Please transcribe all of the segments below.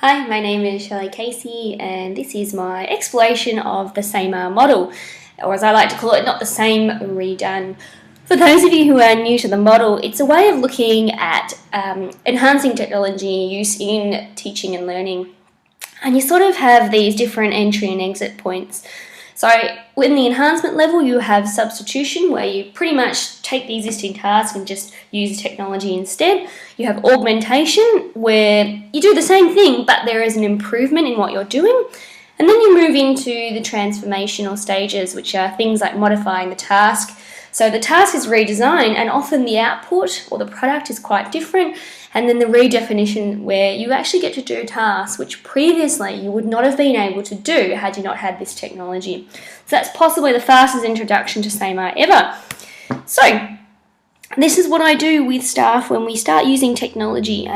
Hi, my name is Shelley Casey and this is my exploration of the SAMR model, or as I like to call it, not the same, redone. For those of you who are new to the model, it's a way of looking at enhancing technology use in teaching and learning. And you sort of have these different entry and exit points. So in the enhancement level, you have substitution, where you pretty much take the existing task and just use technology instead. You have augmentation, where you do the same thing, but there is an improvement in what you're doing. And then you move into the transformational stages, which are things like modifying the task. So the task is redesigned, and often the output or the product is quite different. And then the redefinition, where you actually get to do tasks which previously you would not have been able to do had you not had this technology. So that's possibly the fastest introduction to SAMR ever. So this is what I do with staff when we start using technology,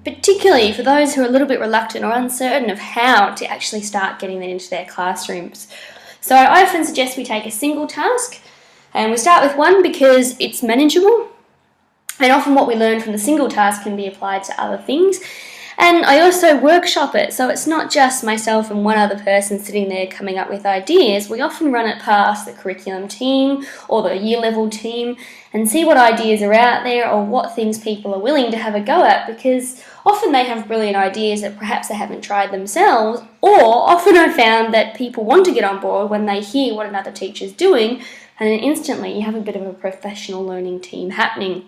particularly for those who are a little bit reluctant or uncertain of how to actually start getting that into their classrooms. So I often suggest we take a single task, and we start with one because it's manageable. And often what we learn from the single task can be applied to other things. And I also workshop it, so it's not just myself and one other person sitting there coming up with ideas. We often run it past the curriculum team or the year level team and see what ideas are out there or what things people are willing to have a go at, because often they have brilliant ideas that perhaps they haven't tried themselves, or often I've found that people want to get on board when they hear what another teacher's doing, and then instantly you have a bit of a professional learning team happening.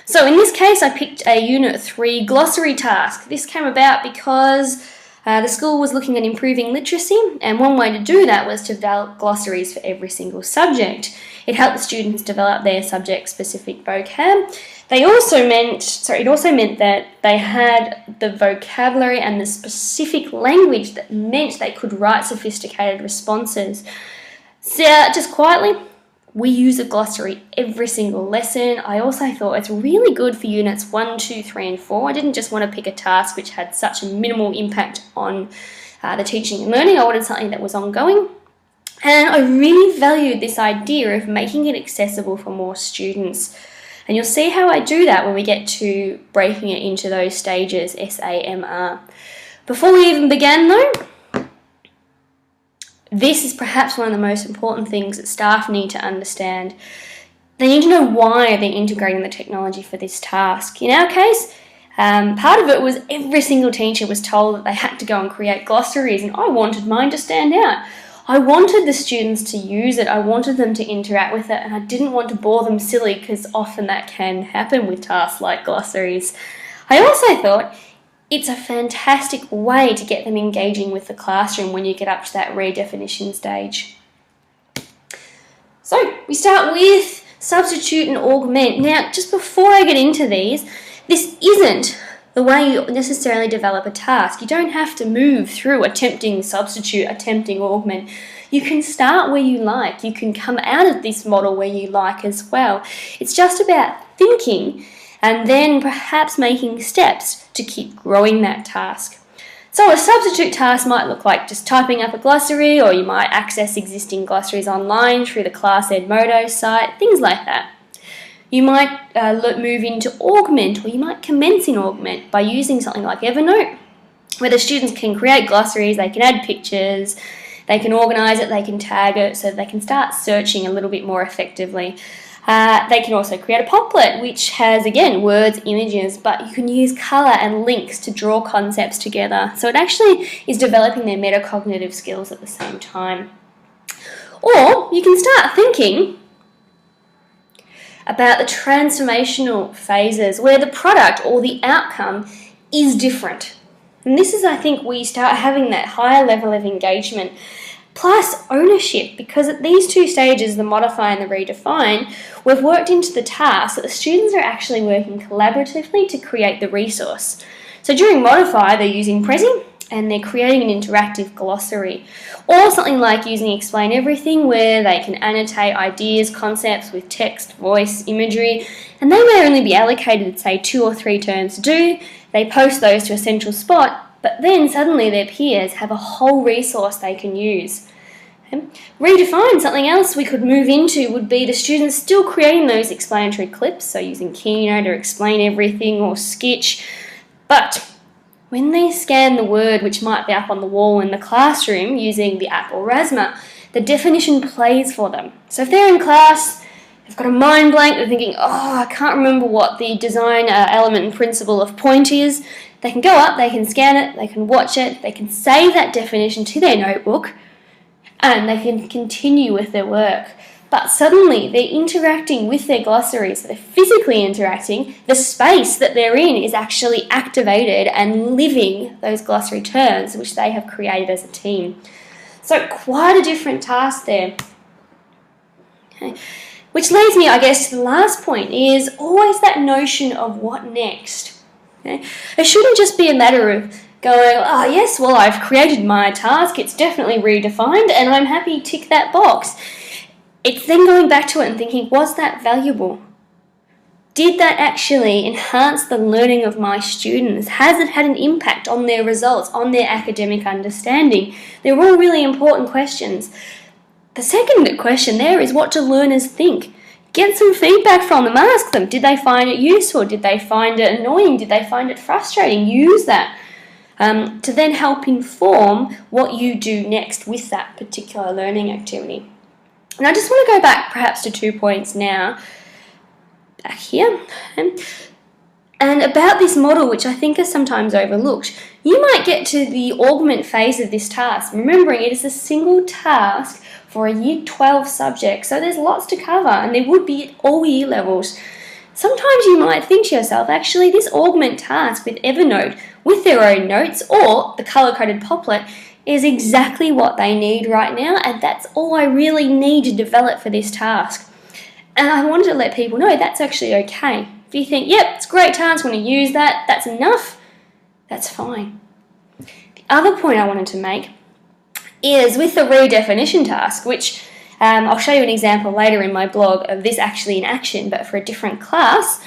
So in this case, I picked a Unit 3 glossary task. This came about because the school was looking at improving literacy, and one way to do that was to develop glossaries for every single subject. It helped the students develop their subject-specific vocab. It also meant that they had the vocabulary and the specific language that meant they could write sophisticated responses. So just quietly, we use a glossary every single lesson. I also thought it's really good for Units 1, 2, 3 and 4. I didn't just want to pick a task which had such a minimal impact on the teaching and learning. I wanted something that was ongoing. And I really valued this idea of making it accessible for more students. And you'll see how I do that when we get to breaking it into those stages, SAMR. Before we even began though, this is perhaps one of the most important things that staff need to understand. They need to know why they're integrating the technology for this task. In our case, part of it was every single teacher was told that they had to go and create glossaries, and I wanted mine to stand out. I wanted the students to use it, I wanted them to interact with it, and I didn't want to bore them silly, because often that can happen with tasks like glossaries. I also thought it's a fantastic way to get them engaging with the classroom when you get up to that redefinition stage. So we start with substitute and augment. Now, just before I get into these, this isn't the way you necessarily develop a task. You don't have to move through attempting substitute, attempting augment. You can start where you like. You can come out of this model where you like as well. It's just about thinking and then perhaps making steps to keep growing that task. So a substitute task might look like just typing up a glossary, or you might access existing glossaries online through the Class Edmodo site, things like that. You might move into augment, or you might commence in augment by using something like Evernote, where the students can create glossaries, they can add pictures, they can organise it, they can tag it, so they can start searching a little bit more effectively. They can also create a Poplet, which has, again, words, images, but you can use colour and links to draw concepts together. So it actually is developing their metacognitive skills at the same time. Or you can start thinking about the transformational phases where the product or the outcome is different. And this is, I think, where you start having that higher level of engagement, plus ownership, because at these two stages, the modify and the redefine, we've worked into the task that the students are actually working collaboratively to create the resource. So during modify, they're using Prezi and they're creating an interactive glossary, or something like using Explain Everything, where they can annotate ideas, concepts with text, voice, imagery, and they may only be allocated, say, 2 or 3 turns to do. They post those to a central spot, but then suddenly their peers have a whole resource they can use. Redefine, something else we could move into would be the students still creating those explanatory clips, so using Keynote or Explain Everything or Sketch, but When they scan the word which might be up on the wall in the classroom using the app or Rasma, the definition plays for them. So if they're in class, they've got a mind blank, they're thinking, oh, I can't remember what the design element and principle of point is, they can go up, they can scan it, they can watch it, they can save that definition to their notebook, and they can continue with their work. But suddenly they're interacting with their glossary, so they're physically interacting. The space that they're in is actually activated and living those glossary terms which they have created as a team. So quite a different task there. Okay. Which leads me, I guess, to the last point, is always that notion of what next. Okay. It shouldn't just be a matter of going, oh yes, well I've created my task, it's definitely redefined, and I'm happy to tick that box. It's then going back to it and thinking, was that valuable? Did that actually enhance the learning of my students? Has it had an impact on their results, on their academic understanding? They're all really important questions. The second question there is, what do learners think? Get some feedback from them, ask them, did they find it useful? Did they find it annoying? Did they find it frustrating? Use that to then help inform what you do next with that particular learning activity. And I just want to go back perhaps to 2 points now, back here, and about this model, which I think is sometimes overlooked. You might get to the augment phase of this task, remembering it is a single task for a Year 12 subject, so there's lots to cover, and there would be at all year levels. Sometimes you might think to yourself, actually this augment task with Evernote, with their own notes, or the colour-coded Poplet, is exactly what they need right now, and that's all I really need to develop for this task. And I wanted to let people know that's actually okay. If you think, yep, it's a great task, I want to use that, that's enough, that's fine. The other point I wanted to make is with the redefinition task, which I'll show you an example later in my blog of this actually in action, but for a different class.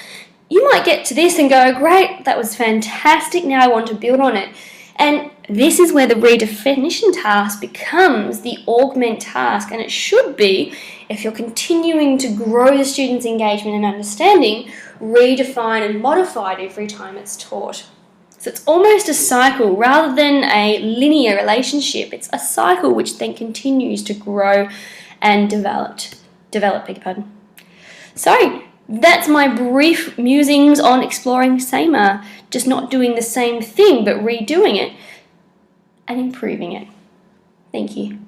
You might get to this and go, great, that was fantastic, now I want to build on it. And this is where the redefinition task becomes the augment task, and it should be, if you're continuing to grow the students' engagement and understanding, redefined and modified every time it's taught. So it's almost a cycle rather than a linear relationship. It's a cycle which then continues to grow and develop, beg your pardon. So that's my brief musings on exploring SAMR, just not doing the same thing but redoing it and improving it. Thank you.